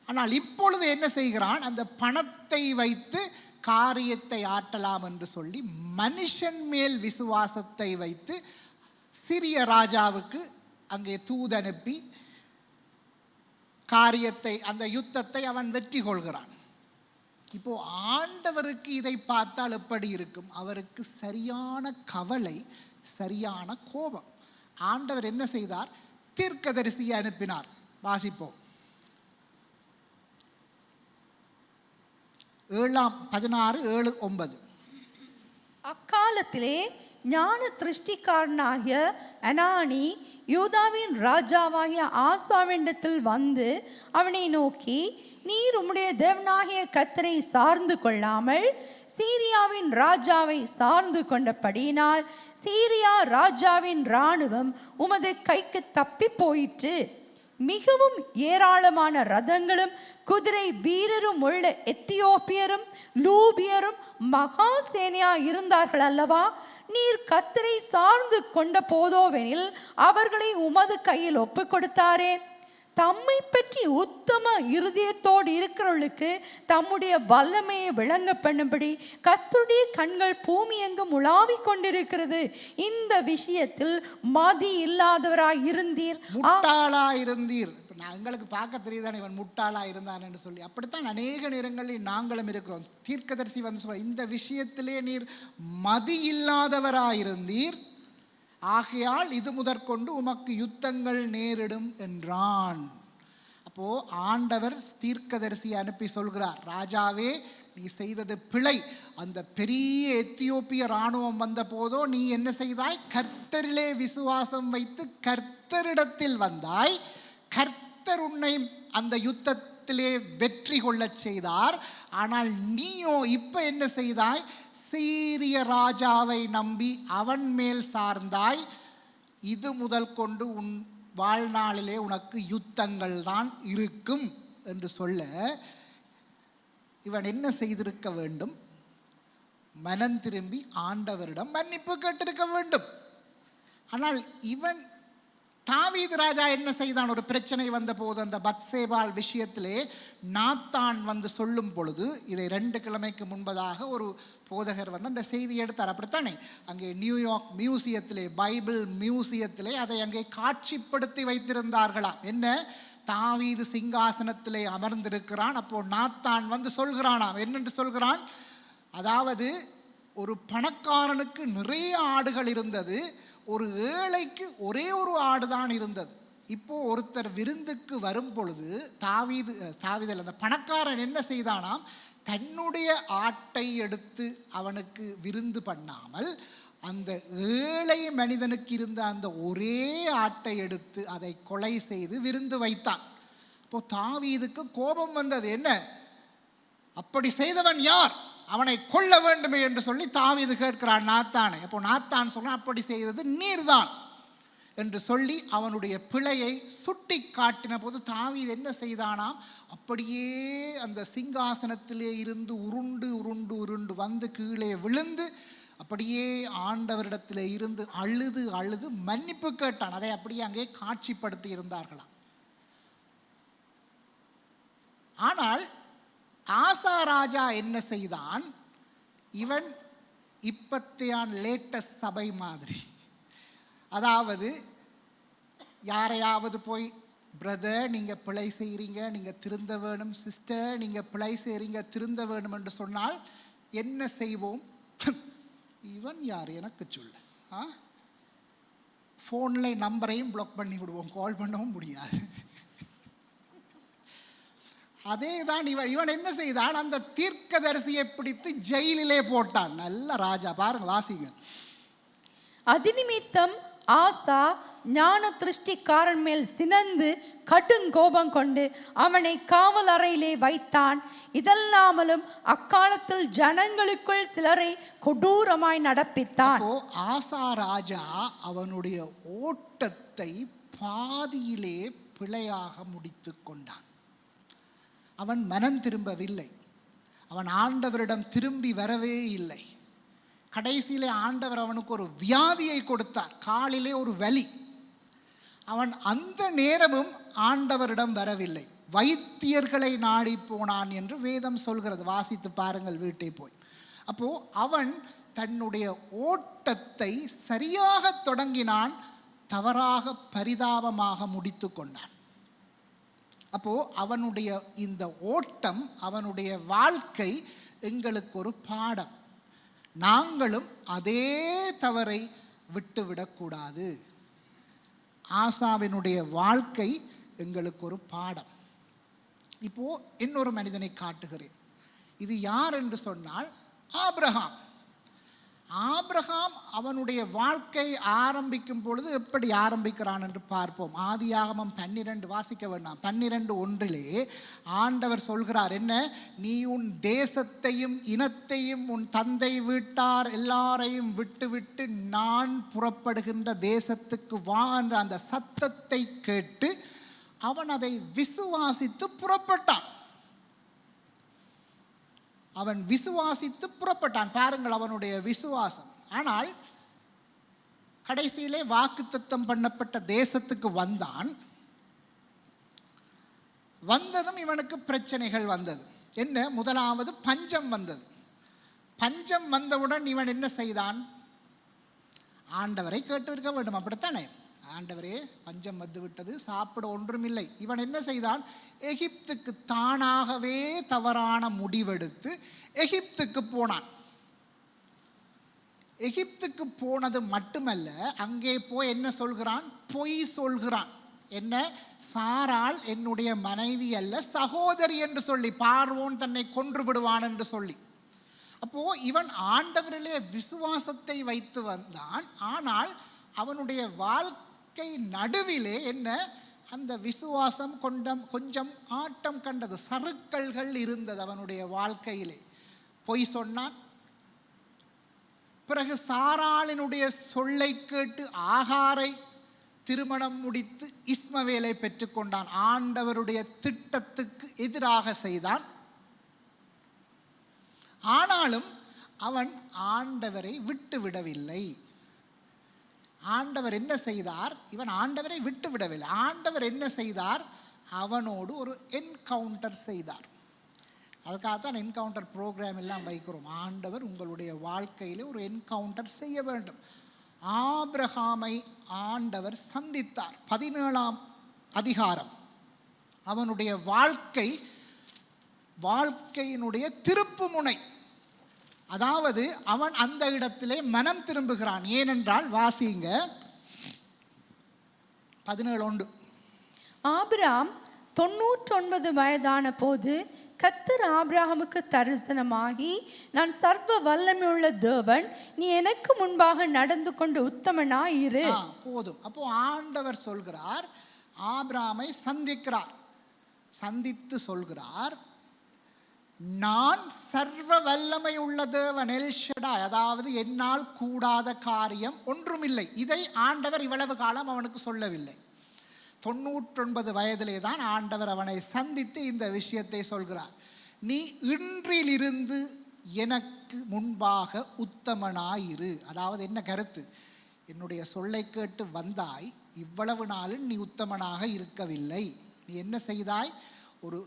ஆனால் இப்பொழுது என்ன செய்கிறான்? அந்த பணத்தை வைத்து காரியத்தை ஆட்டலாம் என்று சொல்லி மனுஷன் மேல் விசுவாசத்தை வைத்து சிறிய ராஜாவுக்கு அங்கே தூதனுப்பி காரியத்தை, அந்த யுத்தத்தை அவன் வெற்றி கொள்கிறான். இப்போ ஆண்டவருக்கு இதை பார்த்தால் எப்படி இருக்கும்? அவருக்கு சரியான கவலை, சரியான கோபம். ஆண்டவர் என்ன செய்தார்? தீர்க்கதரிசியை அனுப்பினார். வாசிப்போம். 7:16-7:9. அக்காலத்திலே ஞான திருஷ்டிக்காரனாகிய அனானி யூதாவின் ராஜாவாகிய ஆசாவினிடத்தில் வந்து அவனை நோக்கி, நீர் உம்முடைய தேவனாகிய கர்த்தரை சார்ந்து கொள்ளாமல் சீரியாவின் ராஜாவை சார்ந்து கொண்டபடியினால் சீரியா ராஜாவின் இராணுவம் உமது கைக்கு தப்பி போயிற்று. மிகவும் ஏராளமான ரதங்களும் குதிரை வீரரும் உள்ள எத்தியோப்பியரும் லூபியரும் மகா சேனையா இருந்தார்கள் அல்லவா? நீர் கர்த்தரை சார்ந்து கொண்ட போதோவெனில் அவர்களை உமது கையில் ஒப்பு கொடுத்தாரே. தம்மை பற்றி உத்தம இருதயத்தோடு இருக்கிறவர்களுக்கு தம்முடைய வல்லமையை விளங்க பண்ணும்படி கர்த்தருடைய கண்கள் பூமி எங்கும் உலாவிக் கொண்டிருக்கிறது. இந்த விஷயத்தில் மதி இல்லாதவராய் இருந்தீர், முட்டாளாயிருந்தீர். எங்களுக்கு பார்க்க தெரியுதானே இவன் முட்டாளா இருந்தான் என்று சொல்லி. அப்படித்தான் அநேக நேரங்களில் நாங்களும் இருக்கிறோம். தீர்க்கதரிசி வந்து சொல்ல, இந்த விஷயத்திலே நீர் மதி இல்லாதவராயிருந்தீர், ஆகையால் இது முதற்கொண்டு உமக்கு யுத்தங்கள் நேரிடும் என்றான். அப்போ ஆண்டவர் தீர்க்கதரிசியை அனுப்பி சொல்கிறார், ராஜாவே நீ செய்தது பிழை. அந்த பெரிய எத்தியோப்பிய இராணுவம் வந்த போதோ நீ என்ன செய்தாய்? கர்த்தரிலே விசுவாசம் வைத்து கர்த்தரிடத்தில் வந்தாய். கர்த்தர் உன்னை அந்த யுத்தத்திலே வெற்றி கொள்ளச் செய்தார். ஆனால் நீயோ இப்ப என்ன செய்தாய்? சீரிய ராஜாவை நம்பி அவன் மேல் சார்ந்தாய். இது முதல் கொண்டு உன் வாழ்நாளிலே உனக்கு யுத்தங்கள் தான் இருக்கும் என்று சொல்ல, இவன் என்ன செய்திருக்க வேண்டும்? மனம் திரும்பி ஆண்டவரிடம் மன்னிப்பு கேட்டிருக்க வேண்டும். ஆனால் இவன் தாவீது ராஜா என்ன செய்தான்? ஒரு பிரச்சனை வந்த போது அந்த பத்சேபாள் விஷயத்திலே நாத்தான் வந்து சொல்லும் பொழுது, இதை 2 கிழமைக்கு முன்பதாக ஒரு போதகர் வந்து அந்த செய்தி எடுத்தார். அப்படித்தானே? அங்கே நியூயார்க் மியூசியத்திலே, பைபிள் மியூசியத்திலே அதை அங்கே காட்சிப்படுத்தி வைத்திருந்தார்களாம். என்ன? தாவீது சிங்காசனத்திலே அமர்ந்திருக்கிறான். அப்போ நாத்தான் வந்து சொல்கிறானாம். என்னென்று சொல்கிறான்? அதாவது ஒரு பணக்காரனுக்கு நிறைய ஆடுகள் இருந்தது, ஒரு ஏழைக்கு ஒரே ஒரு ஆடு தான் இருந்தது. இப்போ ஒருத்தர் விருந்துக்கு வரும் பொழுது தாவீதில் அந்த பணக்காரன் என்ன செய்தானாம், தன்னுடைய ஆட்டை எடுத்து அவனுக்கு விருந்து பண்ணாமல் அந்த ஏழை மனிதனுக்கு இருந்த அந்த ஒரே ஆட்டை எடுத்து அதை கொலை செய்து விருந்து வைத்தான். இப்போ தாவீதுக்கு கோபம் வந்தது. என்ன, அப்படி செய்தவன் யார், அவனை கொல்ல வேண்டுமே என்று சொல்லி தாவீது கேட்கிறான் நாத்தானை. அப்போ நாத்தான் சொல்றான், அப்படி செய்தது நீர்தான் என்று சொல்லி அவனுடைய பிழையை சுட்டி காட்டின போது தாவீது என்ன செய்தானாம், அப்படியே அந்த சிங்காசனத்திலே இருந்து உருண்டு உருண்டு உருண்டு வந்து கீழே விழுந்து அப்படியே ஆண்டவரிடத்திலே இருந்து அழுது அழுது மன்னிப்பு கேட்டான். அதை அப்படியே அங்கே காட்சிப்படுத்தி இருந்தார்களாம். ஆனால் ஆசா ராஜா என்ன செய்தான், இவன் இப்பத்தையான் லேட்டஸ்ட் சபை மாதிரி, அதாவது யாரையாவது போய் பிரதர் நீங்கள் பிழை செய்கிறீங்க, நீங்கள் திருந்த வேணும், சிஸ்டர் நீங்கள் பிழை செய்கிறீங்க திருந்த வேணும் என்று சொன்னால் என்ன செய்வோம், இவன் யார் எனக்கு சொல்ல, ஃபோனில் நம்பரையும் பிளாக் பண்ணி விடுவோம், கால் பண்ணவும் முடியாது. அதே தான் இவன் என்ன செய்தான், அந்த தீர்க்கதரிசியை பிடித்து ஜெயிலிலே போட்டான். நல்ல ராஜா, பாருங்க வாசிங்க. அதிநிமித்தம் ஆசா ஞான திருஷ்டிக்காரன் மேல் சினந்து கடுங்கோபம் கொண்டு அவனை காவல் அறையிலே வைத்தான். இதெல்லாமலும் அக்காலத்தில் ஜனங்களுக்குள் சிலரை கொடூரமாய் நடப்பித்தான். ஆசா ராஜா அவனுடைய ஓட்டத்தை பாதியிலே பிழையாக முடித்து கொண்டான். அவன் மனம் திரும்பவில்லை, அவன் ஆண்டவரிடம் திரும்பி வரவே இல்லை. கடைசியிலே ஆண்டவர் அவனுக்கு ஒரு வியாதியை கொடுத்தார், காலிலே ஒரு வலி. அவன் அந்த நேரமும் ஆண்டவரிடம் வரவில்லை, வைத்தியர்களை நாடி போனான் என்று வேதம் சொல்கிறது. வாசித்து பாருங்கள் வீட்டை போய். அப்போ அவன் தன்னுடைய ஓட்டத்தை சரியாக தொடங்கினான், தவறாக பரிதாபமாக முடித்து கொண்டான். அப்போ அவனுடைய இந்த ஓட்டம், அவனுடைய வாழ்க்கை எங்களுக்கு ஒரு பாடம். நாங்களும் அதே தவறை விட்டுவிடக்கூடாது. ஆசாவினுடைய வாழ்க்கை எங்களுக்கு ஒரு பாடம். இப்போ இன்னொரு மனிதனை காட்டுகிறேன். இது யார் என்று சொன்னால் ஆபிரகாம். ஆபிரகாம் அவனுடைய வாழ்க்கை ஆரம்பிக்கும் பொழுது எப்படி ஆரம்பிக்கிறான் என்று பார்ப்போம். ஆதியாகமம் 12 வாசிக்க வேண்டாம், 12:1 ஆண்டவர் சொல்கிறார் என்ன, நீ உன் தேசத்தையும் இனத்தையும் உன் தந்தை வீட்டார் எல்லாரையும் விட்டுவிட்டு நான் புறப்படுகின்ற தேசத்துக்கு வா என்ற அந்த சத்தத்தை கேட்டு அவன் அதை விசுவாசித்து புறப்பட்டான். அவன் விசுவாசித்து புறப்பட்டான். பாருங்கள் அவனுடைய விசுவாசம். ஆனால் கடைசியிலே வாக்குத்தத்தம் பண்ணப்பட்ட தேசத்துக்கு வந்தான். வந்ததும் இவனுக்கு பிரச்சனைகள் வந்தது. என்ன, முதலாவது பஞ்சம் வந்தது. பஞ்சம் வந்தவுடன் இவன் என்ன செய்தான், ஆண்டவரை கேட்டு இருக்க வேண்டும், அப்படித்தானே. ஆண்டவரே பஞ்சம் வந்து விட்டது, சாப்பிட ஒன்றுமில்லை. இவன் என்ன செய்தான், எகிப்துக்கு தானாகவே தவறான முடிவெடுத்து எகிப்துக்கு போனான். எகிப்துக்கு போனது மட்டுமல்ல, அங்கே போய் என்ன சொல்கிறான், பொய் சொல்கிறான். என்ன, சாராள் என்னுடைய மனைவி அல்ல சகோதரி என்று சொல்லி, பார்வோன் தன்னை கொன்று விடுவான் என்று சொல்லி. அப்போ இவன் ஆண்டவரிலே விசுவாசத்தை வைத்து வந்தான். ஆனால் அவனுடைய வாழ்க்கை நடுவிலே என்ன, அந்த விசுவாசம் கொஞ்சம் ஆட்டம் கண்டது, சறுக்கல்கள் இருந்தது அவனுடைய வாழ்க்கையிலே. பொய் சொன்னான். பிறகு சாராளினுடைய சொல்லை கேட்டு ஆகாரை திருமணம் முடித்து இஸ்மவேலை பெற்றுக்கொண்டான். ஆண்டவருடைய திட்டத்துக்கு எதிராக செய்தான். ஆனாலும் அவன் ஆண்டவரை விட்டு விடவில்லை. ஆண்டவர் என்ன செய்தார், இவன் ஆண்டவரை விட்டு விடவில்லை. ஆண்டவர் என்ன செய்தார், அவனோடு ஒரு என்கவுண்டர் செய்தார். அதுக்காகத்தான் என்கவுண்டர் ப்ரோக்ராம் எல்லாம் வைக்கிறோம். ஆண்டவர் உங்களுடைய வாழ்க்கையில் ஒரு என்கவுண்டர் செய்ய வேண்டும். ஆபிரகாமை ஆண்டவர் சந்தித்தார். 17ஆம் அதிகாரம் அவனுடைய வாழ்க்கையினுடைய திருப்பு முனை. அதாவது அவன் அந்த இடத்திலே மனம் திரும்புகிறான். ஏனென்றால் வாசிங்க 17:1, ஆபிராம் 99 வயதான போது கர்த்தர் ஆபிரகாமுக்கு தரிசனமாகி, நான் சர்வ வல்லமையுள்ள தேவன், நீ எனக்கு முன்பாக நடந்து கொண்டு உத்தமனாயிரு. போதும். அப்போ ஆண்டவர் சொல்கிறார், ஆபிரகாமை சந்திக்கிறார், சந்தித்து சொல்கிறார், நான் சர்வ வல்லமை உள்ள தேவன், எல் ஷடாய், அதாவது என்னால் கூடாத காரியம் ஒன்றுமில்லை. இதை ஆண்டவர் இவ்வளவு காலம் அவனுக்கு சொல்லவில்லை. 99 வயதிலே தான் ஆண்டவர் அவனை சந்தித்து இந்த விஷயத்தை சொல்கிறார். நீ இன்றிலிருந்து எனக்கு முன்பாக உத்தமனாயிரு. அதாவது என்ன கருத்து? என்னுடைய சொல்லை கேட்டு வந்தாய், இவ்வளவு நாளும் நீ உத்தமனாக இருக்கவில்லை. நீ என்ன செய்தாய்? ஒரு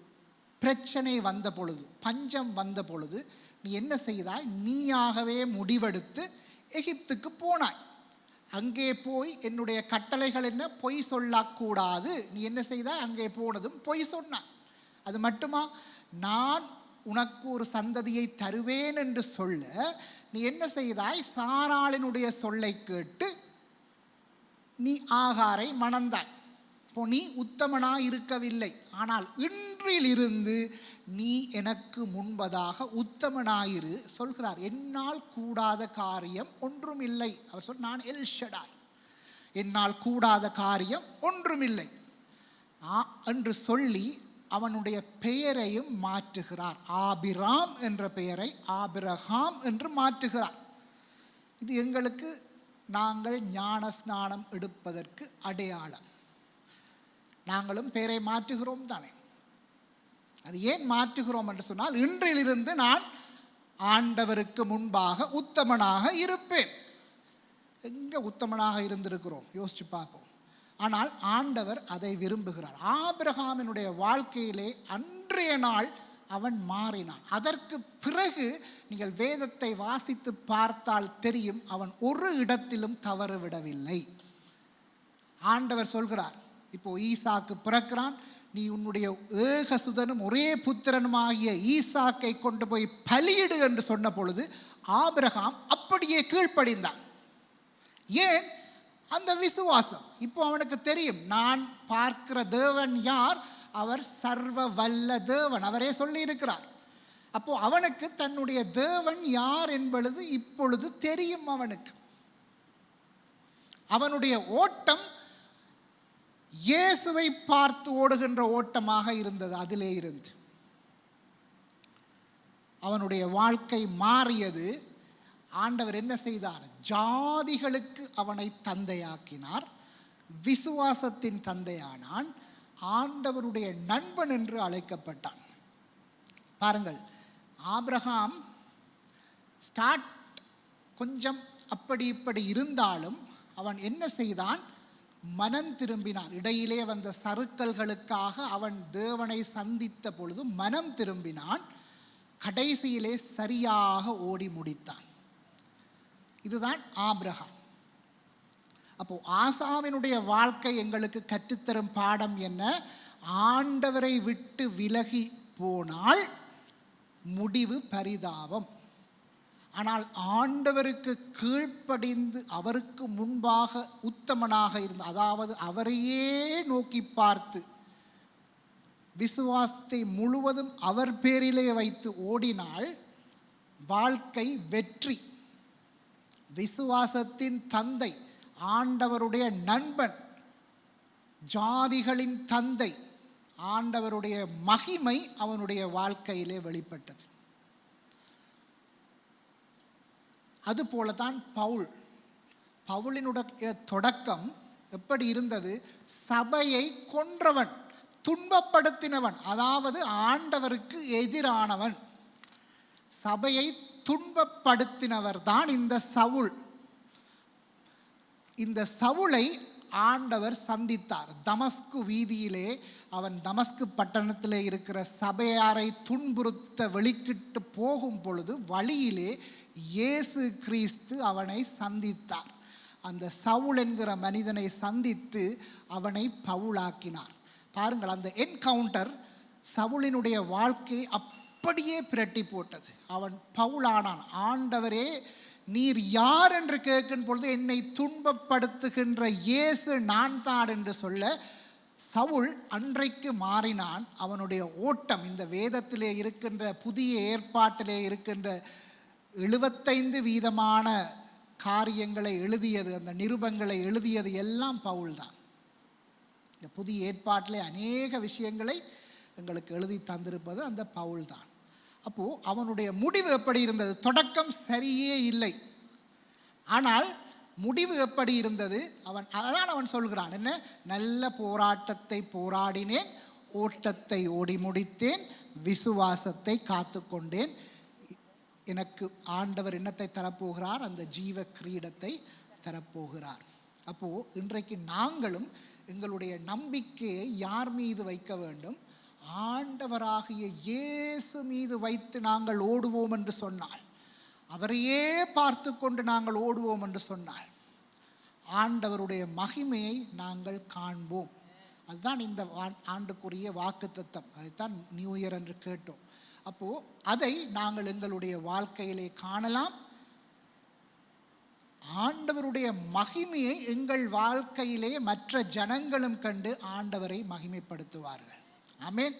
பிரச்சனை வந்த பொழுது, பஞ்சம் வந்த பொழுது நீ என்ன செய்தாய்? நீயாகவே முடிவெடுத்து எகிப்துக்கு போனாய். அங்கே போய் என்னுடைய கட்டளைகள் என்ன? பொய் சொல்லக்கூடாது. நீ என்ன செய்தாய்? அங்கே போனதும் பொய் சொன்னாய். அது மட்டுமா? நான் உனக்கு ஒரு சந்ததியை தருவேன் என்று சொல்ல நீ என்ன செய்தாய்? சாராளினுடைய சொல்லை கேட்டு நீ ஆகாரை மணந்தாய். இப்போ நீ உத்தமனாய் இருக்கவில்லை. ஆனால் இன்றிலிருந்து நீ எனக்கு முன்பதாக உத்தமனாயிரு சொல்கிறார். என்னால் கூடாத காரியம் ஒன்றுமில்லை. அவர் சொல், நான் எல் ஷடாய், என்னால் கூடாத காரியம் ஒன்றுமில்லை என்று சொல்லி அவனுடைய பெயரையும் மாற்றுகிறார். ஆபிராம் என்ற பெயரை ஆபிரகாம் என்று மாற்றுகிறார். இது எங்களுக்கு நாங்கள் ஞான ஸ்நானம் எடுப்பதற்கு அடையாளம். நாங்களும் பெயரை மாற்றுகிறோம் தானே. அது ஏன் மாற்றுகிறோம் என்று சொன்னால், இன்றிலிருந்து நான் ஆண்டவருக்கு முன்பாக உத்தமனாக இருப்பேன். எங்கே உத்தமனாக இருந்திருக்கிறோம்? யோசிச்சு பார்ப்போம். ஆனால் ஆண்டவர் அதை விரும்புகிறார். ஆபிரகாமினுடைய வாழ்க்கையிலே அன்றைய நாள் அவன் மாறினான். அதற்கு பிறகு நீங்கள் வேதத்தை வாசித்து பார்த்தால் தெரியும், அவன் ஒரு இடத்திலும் தவறு விடவில்லை. ஆண்டவர் சொல்கிறார், இப்போ ஈசாக்கு பிறக்கிறான், நீ உன்னுடைய ஏகசுதனும் ஒரே புத்திரனுமாகிய ஈசாக்கை கொண்டு போய் பலியிடு என்று சொன்ன பொழுது ஆபிரகாம் அப்படியே கீழ்ப்படிந்தான். ஏன்? அந்த விசுவாசம். இப்போ அவனுக்கு தெரியும், நான் பார்க்கிற தேவன் யார்? அவர் சர்வ வல்ல தேவன். அவரே சொல்லி இருக்கிறார். அப்போ அவனுக்கு தன்னுடைய தேவன் யார் என்பது இப்பொழுது தெரியும். அவனுக்கு அவனுடைய ஓட்டம் இயேசுவை பார்த்து ஓடுகின்ற ஓட்டமாக இருந்தது. அதிலே இருந்து அவனுடைய வாழ்க்கை மாறியது. ஆண்டவர் என்ன செய்தார்? ஜாதிகளுக்கு அவனை தந்தையாக்கினார். விசுவாசத்தின் தந்தையானான். ஆண்டவருடைய நண்பன் என்று அழைக்கப்பட்டான். பாருங்கள், ஆபிரகாம் ஸ்டார்ட் கொஞ்சம் அப்படி இப்படி இருந்தாலும் அவன் என்ன செய்தான்? மனம் திரும்பினான். இடையிலே வந்த சறுக்கல்களுக்காக அவன் தேவனை சந்தித்த பொழுது மனம் திரும்பினான். கடைசியிலே சரியாக ஓடி முடித்தான். இதுதான் ஆபிரகாம். அப்போ ஆசாவினுடைய வாழ்க்கை எங்களுக்கு கற்றுத்தரும் பாடம் என்ன? ஆண்டவரை விட்டு விலகி போனால் முடிவு பரிதாபம். ஆனால் ஆண்டவருக்கு கீழ்ப்படிந்து அவருக்கு முன்பாக உத்தமனாக இருந்த, அதாவது அவரையே நோக்கி பார்த்து விசுவாசத்தை முழுவதும் அவர் பேரிலே வைத்து ஓடினால் வாழ்க்கை வெற்றி. விசுவாசத்தின் தந்தை, ஆண்டவருடைய நண்பன், ஜாதிகளின் தந்தை, ஆண்டவருடைய மகிமை அவனுடைய வாழ்க்கையிலே வெளிப்பட்டது. அதுபோலதான் பவுலினுடைய தொடக்கம் எப்படி இருந்தது? சபையை கொன்றவன், துன்பப்படுத்தினவன், அதாவது ஆண்டவருக்கு எதிரானவன். சபையை துன்பப்படுத்தினவர் தான் இந்த சவுல். இந்த சவுலை ஆண்டவர் சந்தித்தார். தமஸ்கு வீதியிலே அவன் தமஸ்கு பட்டணத்திலே இருக்கிற சபையாரை துன்புறுத்த வெளிக்கிட்டு போகும் பொழுது வழியிலே இயேசு கிறிஸ்து அவனை சந்தித்தார். அந்த சவுல் என்கிற மனிதனை சந்தித்து அவனை பவுலாக்கினார். பாருங்கள், அந்த என்கவுண்டர் சவுலினுடைய வாழ்க்கையை அப்படியே பிரட்டி போட்டது. அவன் பவுலானான். ஆண்டவரே, நீர் யார் என்று கேட்கும் பொழுது என்னை துன்பப்படுத்துகின்ற இயேசு நான் தான் என்று சொல்ல சவுல் அன்றைக்கு மாறினான். அவனுடைய ஓட்டம் இந்த வேதத்திலே இருக்கின்ற புதிய ஏற்பாட்டிலே இருக்கின்ற 75% காரியங்களை எழுதியது, அந்த நிருபங்களை எழுதியது எல்லாம் பவுல் தான். இந்த புதிய ஏற்பாட்டிலே அநேக விஷயங்களை எங்களுக்கு எழுதி தந்திருப்பது அந்த பவுல் தான். அப்போது அவனுடைய முடிவு எப்படி இருந்தது? தொடக்கம் சரியே இல்லை, ஆனால் முடிவு எப்படி இருந்தது? அதான் அவன் சொல்கிறான், என்ன? நல்ல போராட்டத்தை போராடினேன், ஓட்டத்தை ஓடி முடித்தேன், விசுவாசத்தை காத்து கொண்டேன். எனக்கு ஆண்டவர் என்னத்தை தரப்போகிறார்? அந்த ஜீவ கிரீடத்தை தரப்போகிறார். அப்போது இன்றைக்கு நாங்களும் எங்களுடைய நம்பிக்கையை யார் மீது வைக்க வேண்டும்? ஆண்டவராகிய இயேசு மீது வைத்து நாங்கள் ஓடுவோம் என்று சொன்னால், அவரையே பார்த்து கொண்டு நாங்கள் ஓடுவோம் என்று சொன்னால், ஆண்டவருடைய மகிமையை நாங்கள் காண்போம். அதுதான் இந்த ஆண்டுக்குரிய வாக்குத்தத்தம். அதைத்தான் நியூ இயர் என்று கேட்டோம். அப்போது அதை நாங்கள் எங்களுடைய வாழ்க்கையிலே காணலாம். ஆண்டவருடைய மகிமையை எங்கள் வாழ்க்கையிலே மற்ற ஜனங்களும் கண்டு ஆண்டவரை மகிமைப்படுத்துவார்கள். ஆமென்.